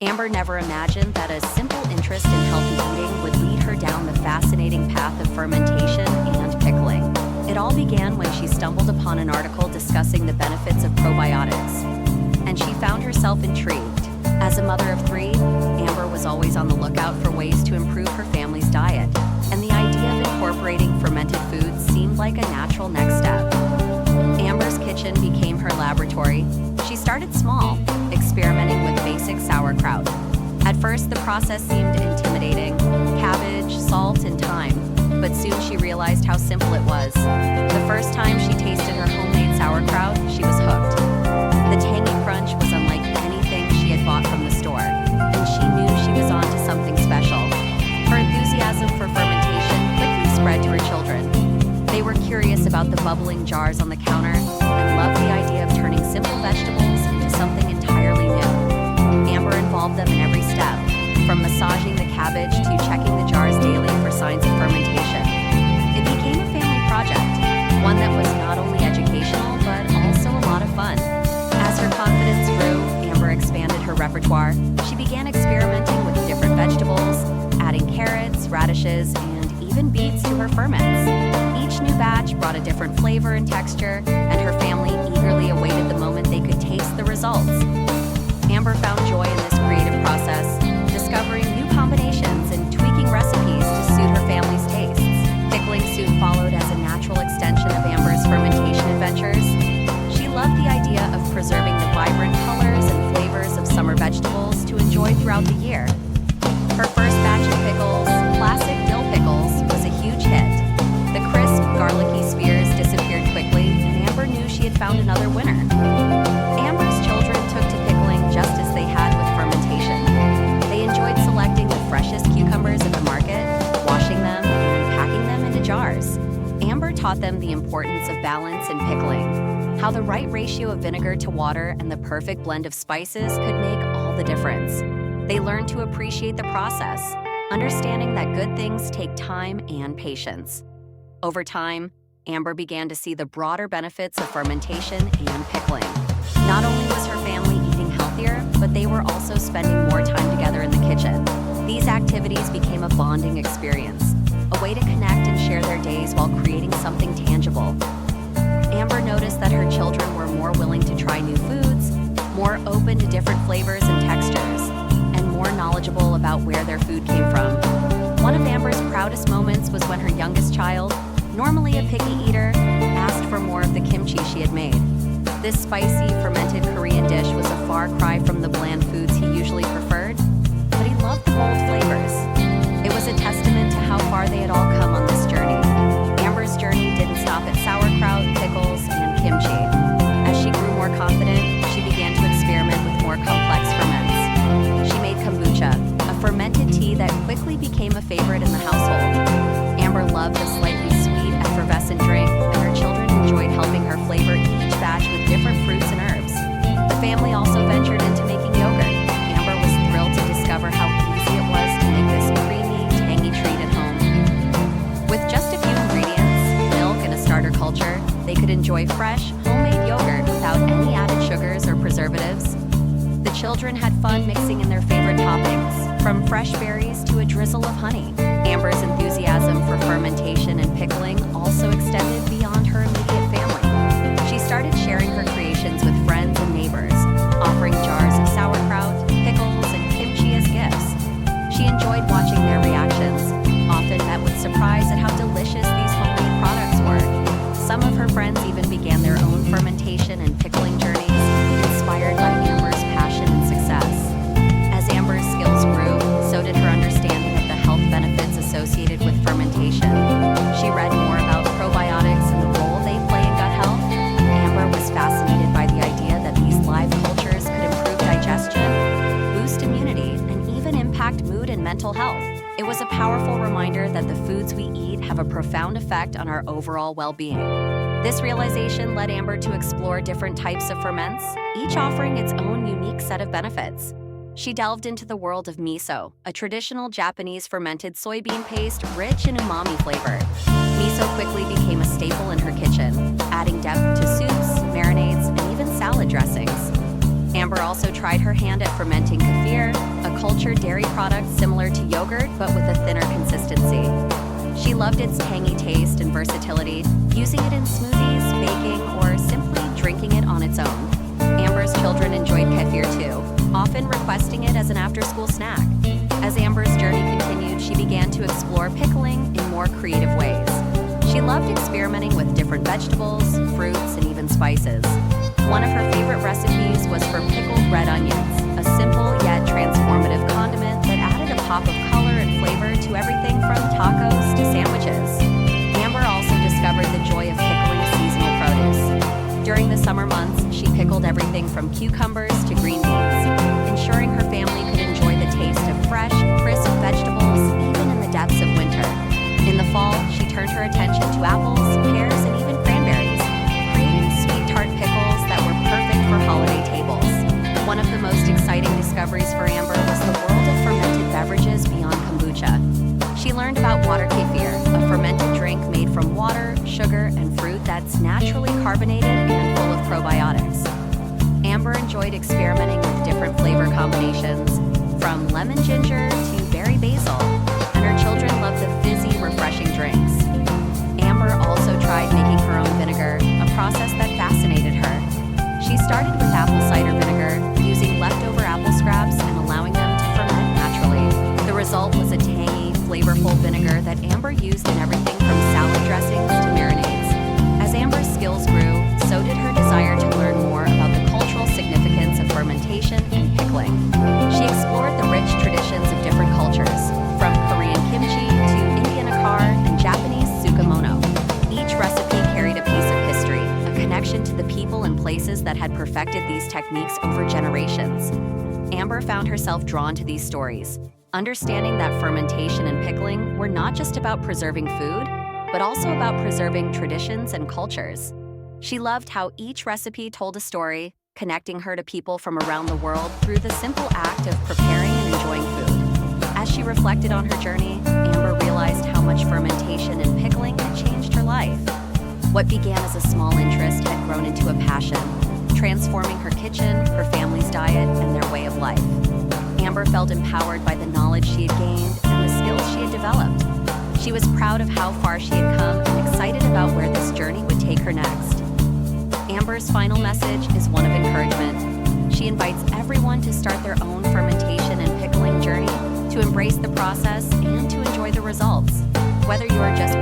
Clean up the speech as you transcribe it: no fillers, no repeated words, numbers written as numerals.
Amber never imagined that a simple interest in healthy eating would lead her down the fascinating path of fermentation and pickling. It all began when she stumbled upon an article discussing the benefits of probiotics, and she found herself intrigued. As a mother of three, Amber was always on the lookout for ways to improve her family's diet, and the idea of incorporating fermented foods seemed like a natural next step. Amber's kitchen became her laboratory. She started small, experimenting with basic sauerkraut. At first, the process seemed intimidating: cabbage, salt, and thyme. But soon she realized how simple it was. The first time she tasted her homemade sauerkraut, she was hooked. The tangy crunch was unlike anything she had bought from the store, and she knew she was on to something special. Her enthusiasm for fermentation quickly spread to her children. They were curious about the bubbling jars on the counter and loved the idea of turning simple vegetables into something entirely new. Amber involved them in every step, from massaging the cabbage to checking the jars daily for signs of fermentation. It became a family project, one that was not only educational but also a lot of fun. As her confidence grew, Amber expanded her repertoire. She began experimenting with different vegetables, adding carrots, radishes, and even beets to her ferments. Each new batch brought a different flavor and texture, and her family eagerly awaited the moment they could taste the results. Amber found joy in this creative process, discovering new combinations and tweaking recipes to suit her family's tastes. Pickling soon followed as a natural extension of Amber's fermentation adventures. She loved the idea of preserving the vibrant colors and flavors of summer vegetables to enjoy throughout the year. Her first batch of pickles, classic dill pickles, was a huge hit. The crisp, garlicky spheres disappeared quickly, and Amber knew she had found another winner. Amber's children took to pickling just as they had with fermentation. They enjoyed selecting the freshest cucumbers at the market, washing them, and packing them into jars. Amber taught them the importance of balance in pickling, how the right ratio of vinegar to water and the perfect blend of spices could make all the difference. They learned to appreciate the process, understanding that good things take time and patience. Over time, Amber began to see the broader benefits of fermentation and pickling. Not only was her family eating healthier, but they were also spending more time together in the kitchen. These activities became a bonding experience, a way to connect and share their days while creating something tangible. Amber noticed that her children were more willing to try new foods, more open to different flavors and textures, and more knowledgeable about where their food came from. One of Amber's proudest moments was when her youngest child, normally a picky eater, asked for more of the kimchi she had made. This spicy, fermented Korean dish was a far cry from the bland foods he usually preferred, but he loved the bold flavors. It was a testament to how far they had all come on this journey. Amber's journey didn't stop at sauerkraut, pickles, and kimchi. As she grew more confident, she began to experiment with more complex ferments. She made kombucha, a fermented tea that quickly became a favorite in the household. Amber loved the slightly sweet, effervescent drink, and her children enjoyed helping her flavor each batch with different fruits and herbs. The family also ventured into making yogurt. Amber was thrilled to discover how easy it was to make this creamy, tangy treat at home. With just a few ingredients, milk, and a starter culture, they could enjoy fresh, homemade yogurt without any added sugars or preservatives. The children had fun mixing in their favorite toppings, from fresh berries to a drizzle of honey. Amber's enthusiasm for fermentation and pickling also extended beyond her immediate family. She started sharing her creations with friends and neighbors, offering jars of sauerkraut, pickles, and kimchi as gifts. She enjoyed watching their reactions, often met with surprise at how delicious these homemade products were. Some of her friends even began their own fermentation and pickling journeys, inspired by Amber's passion and success. As Amber's skills grew, so did her understanding of the health benefits associated with fermentation. She read more about probiotics and the role they play in gut health. Amber was fascinated by the idea that these live cultures could improve digestion, boost immunity, and even impact mood and mental health. It was a powerful reminder that the foods we eat have a profound effect on our overall well-being. This realization led Amber to explore different types of ferments, each offering its own unique set of benefits. She delved into the world of miso, a traditional Japanese fermented soybean paste rich in umami flavor. Miso quickly became a staple in her kitchen, adding depth to soups, marinades, and even salad dressings. Amber also tried her hand at fermenting kefir, a cultured dairy product similar to yogurt but with a thinner consistency. She loved its tangy taste and versatility, using it in smoothies, baking, or simply drinking it on its own. Amber's children enjoyed kefir too, often requesting it as an after-school snack. As Amber's journey continued, she began to explore pickling in more creative ways. She loved experimenting with different vegetables, fruits, and even spices. One of her favorite recipes was for pickled red onions, a simple yet transformative condiment that added a pop of color and flavor to everything from tacos to sandwiches. Amber also discovered the joy of pickling seasonal produce. During the summer months, she pickled everything from cucumbers to green beans, ensuring her family could enjoy the taste of fresh, crisp vegetables even in the depths of winter. In the fall, she turned her attention to apples, pears, and even cranberries, creating sweet tart pickles that were perfect for holiday tables. One of the most exciting discoveries for Amber was the world of fermented beverages beyond kombucha. She learned about water kefir, a fermented drink made from water, sugar, and fruit that's naturally carbonated and full of probiotics. Amber enjoyed experimenting with different flavor combinations, from lemon ginger to berry basil, and her children loved the fizzy, refreshing drinks. Amber also tried making her own vinegar, a process that fascinated her. She started with apple cider vinegar, using leftover apple scraps and allowing them to ferment naturally. The result was a tangy, flavorful vinegar that Amber used in everything from salad dressings to marinades. As Amber's skills grew, so did her desire to learn more about the cultural significance of fermentation and pickling. She explored the rich traditions of different cultures, from Korean kimchi to Indian akar and Japanese tsukemono. Each recipe carried a piece of history, a connection to the people and places that had perfected these techniques over generations. Amber found herself drawn to these stories, understanding that fermentation and pickling were not just about preserving food, but also about preserving traditions and cultures. She loved how each recipe told a story, connecting her to people from around the world through the simple act of preparing and enjoying food. As she reflected on her journey, Amber realized how much fermentation and pickling had changed her life. What began as a small interest had grown into a passion, transforming her kitchen, her family's diet, and their way of life. Amber felt empowered by the knowledge she had gained and the skills she had developed. She was proud of how far she had come and excited about where this journey would take her next. Amber's final message is one of encouragement. She invites everyone to start their own fermentation and pickling journey, to embrace the process and to enjoy the results. Whether you are just